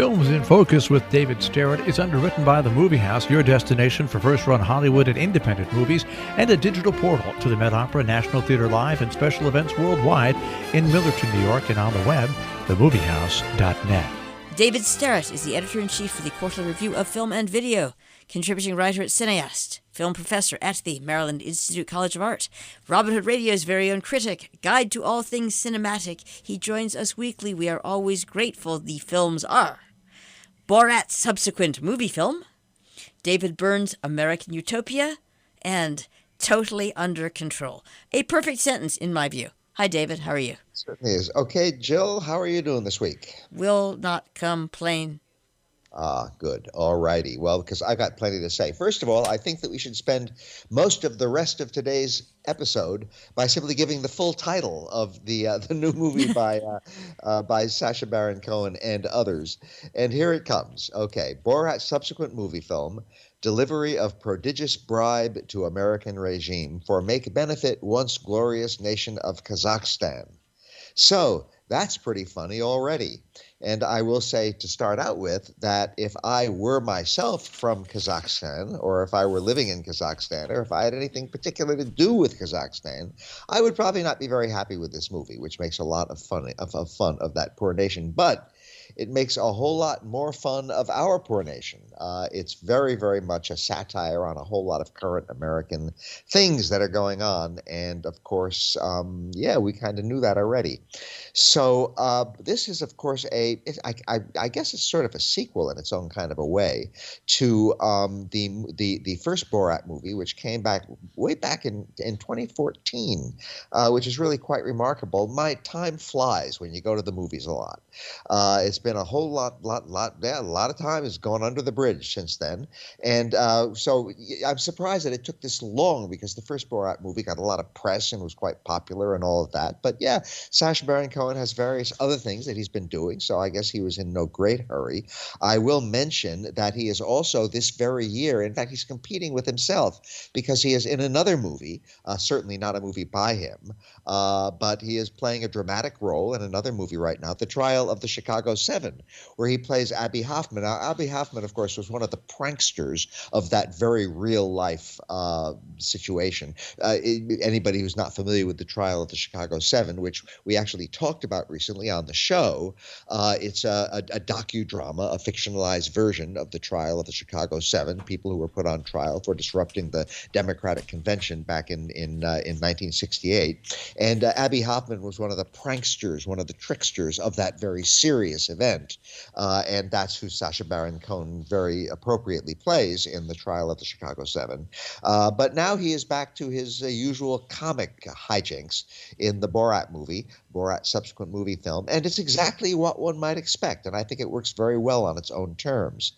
Films in Focus with David Sterritt is underwritten by The Movie House, your destination for first-run Hollywood and independent movies, and a digital portal to the Met Opera, National Theatre Live, and special events worldwide in Millerton, New York, and on the web, themoviehouse.net. David Sterritt is the editor-in-chief for the Quarterly Review of Film and Video, contributing writer at Cineast, film professor at the Maryland Institute College of Art, Robin Hood Radio's very own critic, guide to all things cinematic. He joins us weekly. We are always grateful. The films are Borat's subsequent movie film, David Byrne's American Utopia, and Totally Under Control. A perfect sentence, in my view. Hi, David. How are you? Certainly is. Okay, Jill, how are you doing this week? Will not complain. Good. All righty. Well, because I've got plenty to say. First of all, I think that we should spend most of the rest of today's episode by simply giving the full title of the new movie by Sacha Baron Cohen and others. And here it comes. Okay, Borat's subsequent movie film, Delivery of Prodigious Bribe to American Regime for Make Benefit Once Glorious Nation of Kazakhstan. So that's pretty funny already. And I will say to start out with that if I were myself from Kazakhstan, or if I were living in Kazakhstan, or if I had anything particular to do with Kazakhstan, I would probably not be very happy with this movie, which makes a lot of fun of that poor nation. But it makes a whole lot more fun of our poor nation. It's very, very much a satire on a whole lot of current American things that are going on. And of course, we kind of knew that already. So this is, of course, I guess it's sort of a sequel in its own kind of a way to the first Borat movie, which came back way back in 2014, which is really quite remarkable. My time flies when you go to the movies a lot. It's been a whole lot of time has gone under the bridge since then. And so I'm surprised that it took this long because the first Borat movie got a lot of press and was quite popular and all of that. But yeah, Sacha Baron Cohen has various other things that he's been doing, so I guess he was in no great hurry. I will mention that he is also this very year, in fact, he's competing with himself because he is in another movie, certainly not a movie by him, but he is playing a dramatic role in another movie right now, The Trial of the Chicago 7, where he plays Abbie Hoffman. Now, Abbie Hoffman, of course, was one of the pranksters of that very real-life situation. Anybody who's not familiar with The Trial of the Chicago 7, which we actually talked about recently on the show, it's a docudrama, a fictionalized version of the trial of the Chicago 7, people who were put on trial for disrupting the Democratic Convention back in 1968. And Abbie Hoffman was one of the pranksters, one of the tricksters of that very serious event. And that's who Sacha Baron Cohen very appropriately plays in the trial of the Chicago 7. But now he is back to his usual comic hijinks in the Borat movie, Borat's subsequent movie film, and it's exactly what one might expect, and I think it works very well on its own terms.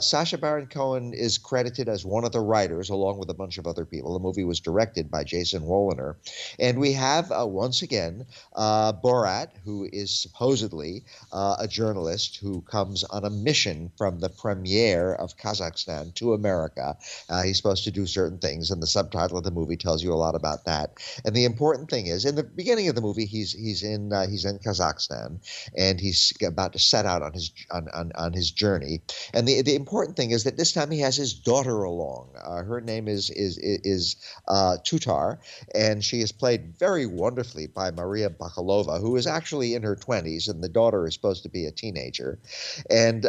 Sacha Baron Cohen is credited as one of the writers, along with a bunch of other people. The movie was directed by Jason Woliner, and we have, once again, Borat, who is supposedly a journalist who comes on a mission from the premier of Kazakhstan to America. He's supposed to do certain things, and the subtitle of the movie tells you a lot about that. And the important thing is, in the beginning of the movie, he's in Kazakhstan, and he's about to set out on his journey. And the important thing is that this time he has his daughter along. Her name is Tutar, and she is played very wonderfully by Maria Bakalova, who is actually in her 20s, and the daughter is supposed to be a teenager. And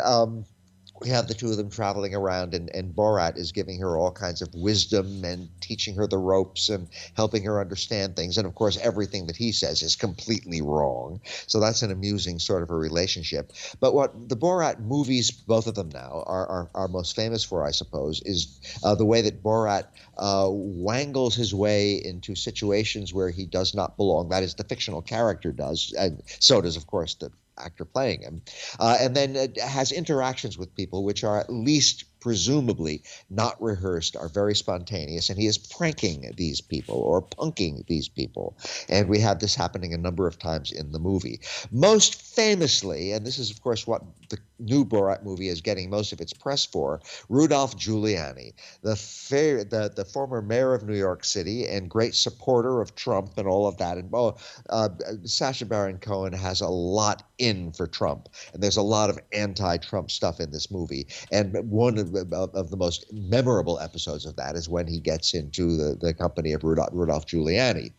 we have the two of them traveling around, and Borat is giving her all kinds of wisdom and teaching her the ropes and helping her understand things. And, of course, everything that he says is completely wrong. So that's an amusing sort of a relationship. But what the Borat movies, both of them now, are most famous for, I suppose, is the way that Borat wangles his way into situations where he does not belong. That is, the fictional character does, and so does, of course, the actor playing him, and then has interactions with people which are at least presumably not rehearsed, are very spontaneous, and he is pranking these people or punking these people. And we have this happening a number of times in the movie. Most famously, and this is, of course, what the new Borat movie is getting most of its press for, Rudolph Giuliani, the former mayor of New York City and great supporter of Trump and all of that. And Sacha Baron Cohen has a lot in for Trump, and there's a lot of anti-Trump stuff in this movie. And one of the most memorable episodes of that is when he gets into the company of Rudolph Giuliani.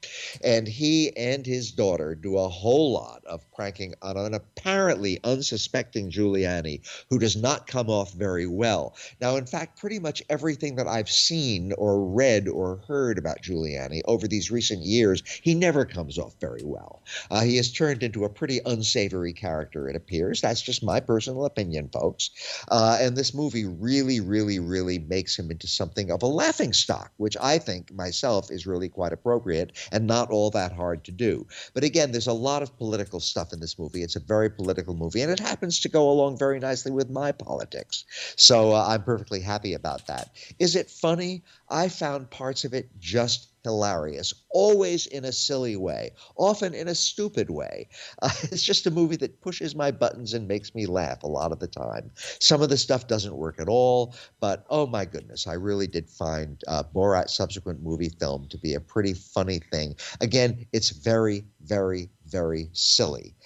And he and his daughter do a whole lot of pranking on an apparently unsuspecting Giuliani who does not come off very well. Now, in fact, pretty much everything that I've seen or read or heard about Giuliani over these recent years, he never comes off very well. He has turned into a pretty unsavory character, it appears. That's just my personal opinion, folks. And this movie really, really, really makes him into something of a laughingstock, which I think myself is really quite appropriate and not all that hard to do. But again, there's a lot of political stuff in this movie. It's a very political movie, and it happens to go along very nicely with my politics. So I'm perfectly happy about that. Is it funny? I found parts of it just hilarious, always in a silly way, often in a stupid way. It's just a movie that pushes my buttons and makes me laugh a lot of the time. Some of the stuff doesn't work at all, but oh my goodness, I really did find Borat's subsequent movie film to be a pretty funny thing. Again, it's very, very, very silly.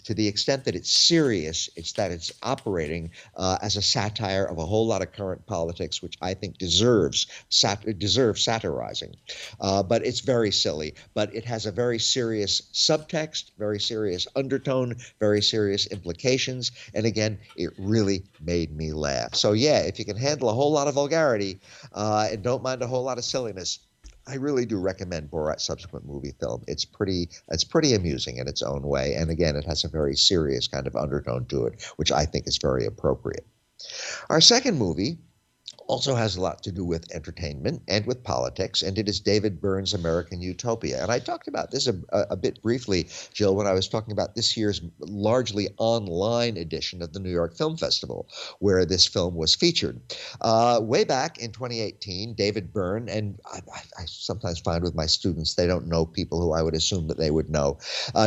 To the extent that it's serious, it's that it's operating as a satire of a whole lot of current politics, which I think deserves satirizing. But it's very silly. But it has a very serious subtext, very serious undertone, very serious implications. And again, it really made me laugh. So yeah, if you can handle a whole lot of vulgarity and don't mind a whole lot of silliness, I really do recommend Borat's subsequent movie film. It's pretty amusing in its own way. And again, it has a very serious kind of undertone to it, which I think is very appropriate. Our second movie also has a lot to do with entertainment and with politics, and it is David Byrne's American Utopia. And I talked about this a bit briefly, Jill, when I was talking about this year's largely online edition of the New York Film Festival, where this film was featured. Way back in 2018, David Byrne, and I sometimes find with my students, they don't know people who I would assume that they would know.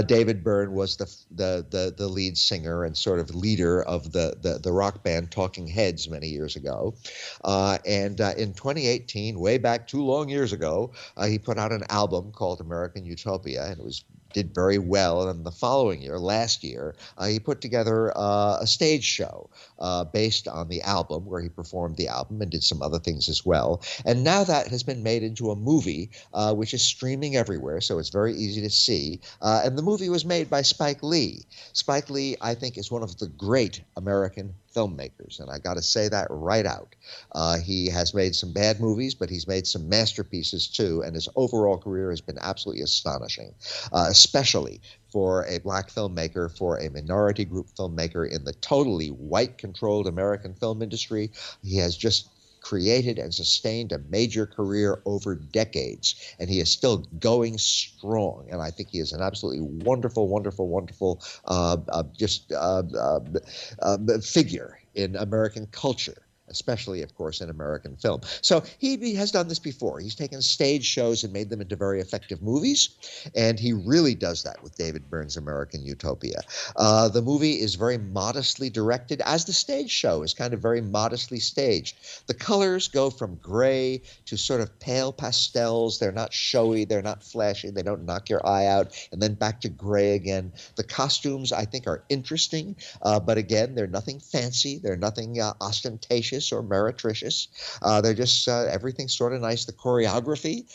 David Byrne was the lead singer and sort of leader of the rock band Talking Heads many years ago. And in 2018, way back 2 long years ago, he put out an album called American Utopia, and it did very well. And then the following year, last year, he put together a stage show based on the album, where he performed the album and did some other things as well. And now that has been made into a movie, which is streaming everywhere, so it's very easy to see. And the movie was made by Spike Lee. Spike Lee, I think, is one of the great American filmmakers, and I got to say that right out. He has made some bad movies, but he's made some masterpieces too, and his overall career has been absolutely astonishing, especially for a black filmmaker, for a minority group filmmaker in the totally white-controlled American film industry. He has just created and sustained a major career over decades, and he is still going strong. And I think he is an absolutely wonderful, wonderful, wonderful figure in American culture, especially, of course, in American film. So he has done this before. He's taken stage shows and made them into very effective movies, and he really does that with David Byrne's American Utopia. The movie is very modestly directed, as the stage show is kind of very modestly staged. The colors go from gray to sort of pale pastels. They're not showy, they're not flashy, they don't knock your eye out, and then back to gray again. The costumes, I think, are interesting, but again, they're nothing fancy, they're nothing ostentatious or meretricious. They're just everything's sort of nice. The choreography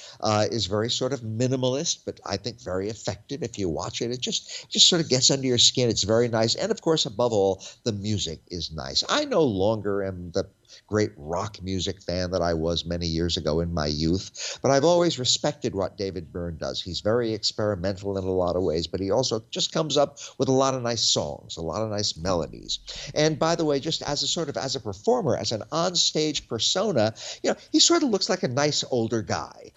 is very sort of minimalist, but I think very effective. If you watch it, it just sort of gets under your skin. It's very nice. And of course, above all, the music is nice. I no longer am the great rock music fan that I was many years ago in my youth. But I've always respected what David Byrne does. He's very experimental in a lot of ways, but he also just comes up with a lot of nice songs, a lot of nice melodies. And by the way, just as a performer, as an onstage persona, he sort of looks like a nice older guy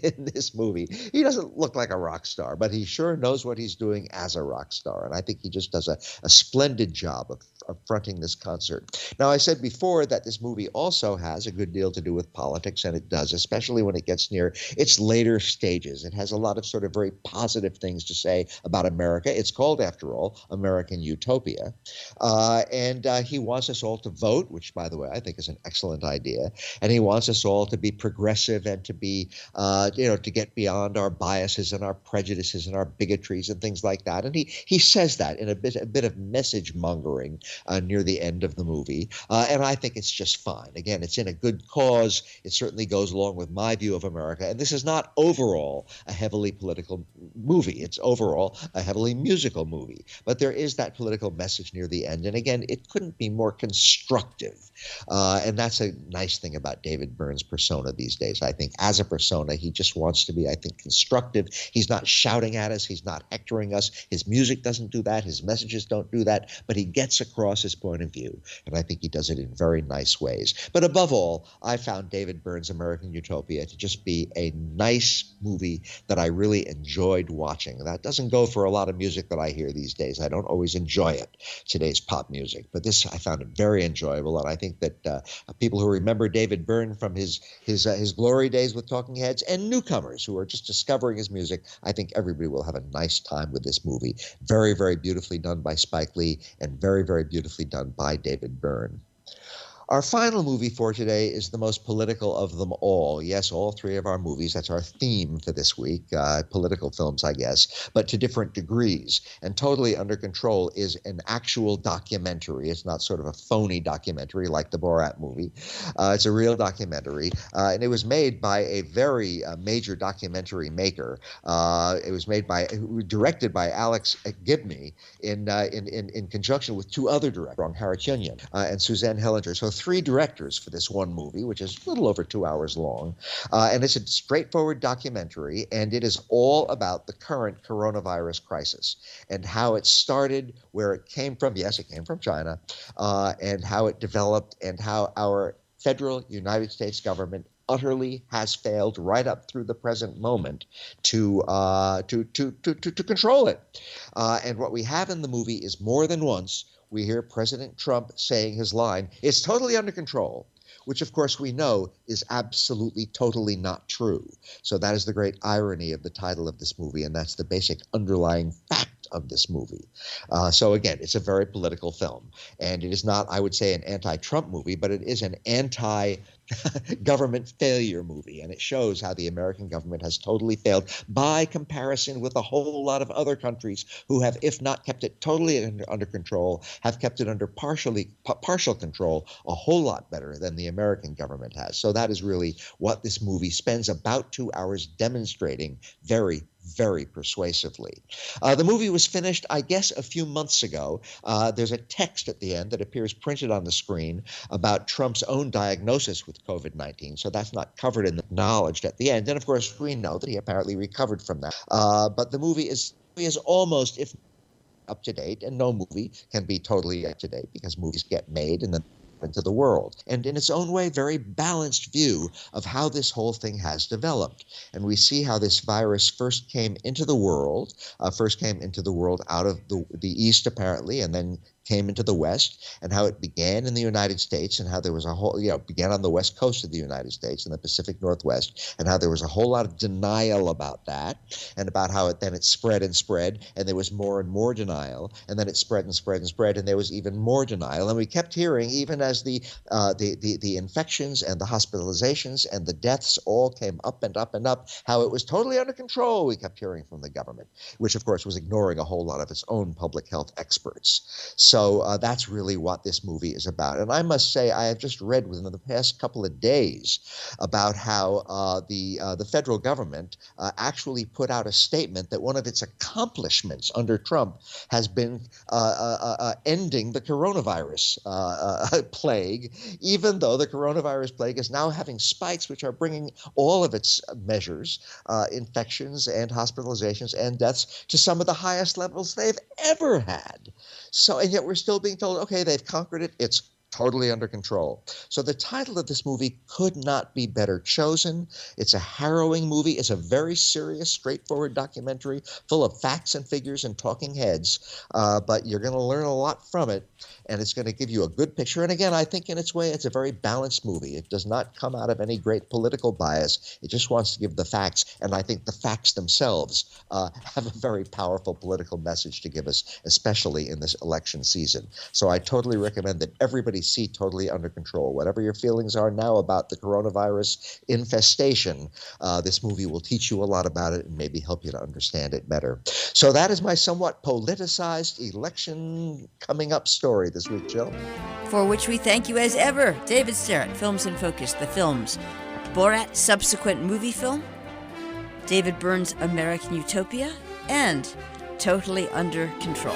in this movie. He doesn't look like a rock star, but he sure knows what he's doing as a rock star. And I think he just does a splendid job of fronting this concert. Now, I said before that this movie also has a good deal to do with politics, and it does, especially when it gets near its later stages. It has a lot of sort of very positive things to say about America. It's called, after all, American Utopia. And he wants us all to vote, which, by the way, I think is an excellent idea. And he wants us all to be progressive and to be, to get beyond our biases and our prejudices and our bigotries and things like that. And he says that in a bit of message mongering near the end of the movie. And I think it's just fine. Again, it's in a good cause. It certainly goes along with my view of America. And this is not overall a heavily political movie. It's overall a heavily musical movie. But there is that political message near the end. And again, it couldn't be more constructive. And that's a nice thing about David Byrne's persona these days. I think as a persona, he just wants to be, I think, constructive. He's not shouting at us. He's not hectoring us. His music doesn't do that. His messages don't do that. But he gets across his point of view. And I think he does it in very nice ways. But above all, I found David Byrne's American Utopia to just be a nice movie that I really enjoyed watching. That doesn't go for a lot of music that I hear these days. I don't always enjoy it, today's pop music. But this, I found it very enjoyable. And I think that people who remember David Byrne from his glory days with Talking Heads and newcomers who are just discovering his music, I think everybody will have a nice time with this movie. Very, very beautifully done by Spike Lee and very, very beautifully done by David Byrne. Our final movie for today is the most political of them all. Yes, all three of our movies, that's our theme for this week, political films, I guess, but to different degrees. And Totally Under Control is an actual documentary. It's not sort of a phony documentary like the Borat movie. It's a real documentary, and it was made by a very major documentary maker. It was directed by Alex Gibney in conjunction with two other directors, Harachunian and Suzanne Hellinger. So three directors for this one movie, which is a little over 2 hours long. And it's a straightforward documentary, and it is all about the current coronavirus crisis and how it started, where it came from. Yes, it came from China, and how it developed, and how our federal United States government utterly has failed right up through the present moment to control it. And what we have in the movie is more than once we hear President Trump saying his line, "It's totally under control," which of course we know is absolutely, totally not true. So that is the great irony of the title of this movie, and that's the basic underlying fact of this movie. So again, it's a very political film, and it is not, I would say, an anti-Trump movie, but it is an anti-government failure movie, and it shows how the American government has totally failed by comparison with a whole lot of other countries who have, if not kept it totally under control, have kept it under partial control a whole lot better than the American government has. So that is really what this movie spends about 2 hours demonstrating very, very persuasively. The movie was finished, I guess, a few months ago. There's a text at the end that appears printed on the screen about Trump's own diagnosis with COVID-19. So that's not covered and acknowledged at the end. And of course, we know that he apparently recovered from that. But the movie is almost, if up to date, and no movie can be totally up to date because movies get made and then into the world, and in its own way, very balanced view of how this whole thing has developed. And we see how this virus first came into the world out of the East, apparently, and then came into the West, and how it began in the United States, and how there was a whole, began on the West Coast of the United States in the Pacific Northwest, and how there was a whole lot of denial about that, and about how it spread and spread, and there was more and more denial, and then it spread and spread and spread, and there was even more denial. And we kept hearing, even as the infections and the hospitalizations and the deaths all came up and up and up, how it was totally under control, we kept hearing from the government, which of course was ignoring a whole lot of its own public health experts. So So that's really what this movie is about. And I must say, I have just read within the past couple of days about how the federal government actually put out a statement that one of its accomplishments under Trump has been ending the coronavirus plague, even though the coronavirus plague is now having spikes which are bringing all of its measures, infections and hospitalizations and deaths, to some of the highest levels they've ever had. So, and yet we're still being told, okay, they've conquered it. It's totally under control. So the title of this movie could not be better chosen. It's a harrowing movie. It's a very serious, straightforward documentary full of facts and figures and talking heads. But you're going to learn a lot from it, and it's going to give you a good picture. And again, I think in its way, it's a very balanced movie. It does not come out of any great political bias. It just wants to give the facts, and I think the facts themselves have a very powerful political message to give us, especially in this election season. So I totally recommend that everybody see Totally Under Control. Whatever your feelings are now about the coronavirus infestation, this movie will teach you a lot about it and maybe help you to understand it better. So that is my somewhat politicized election coming up story this week, Jill. For which we thank you as ever, David Sterritt, Films in Focus, the films Borat, subsequent movie film, David Byrne's American Utopia, and Totally Under Control.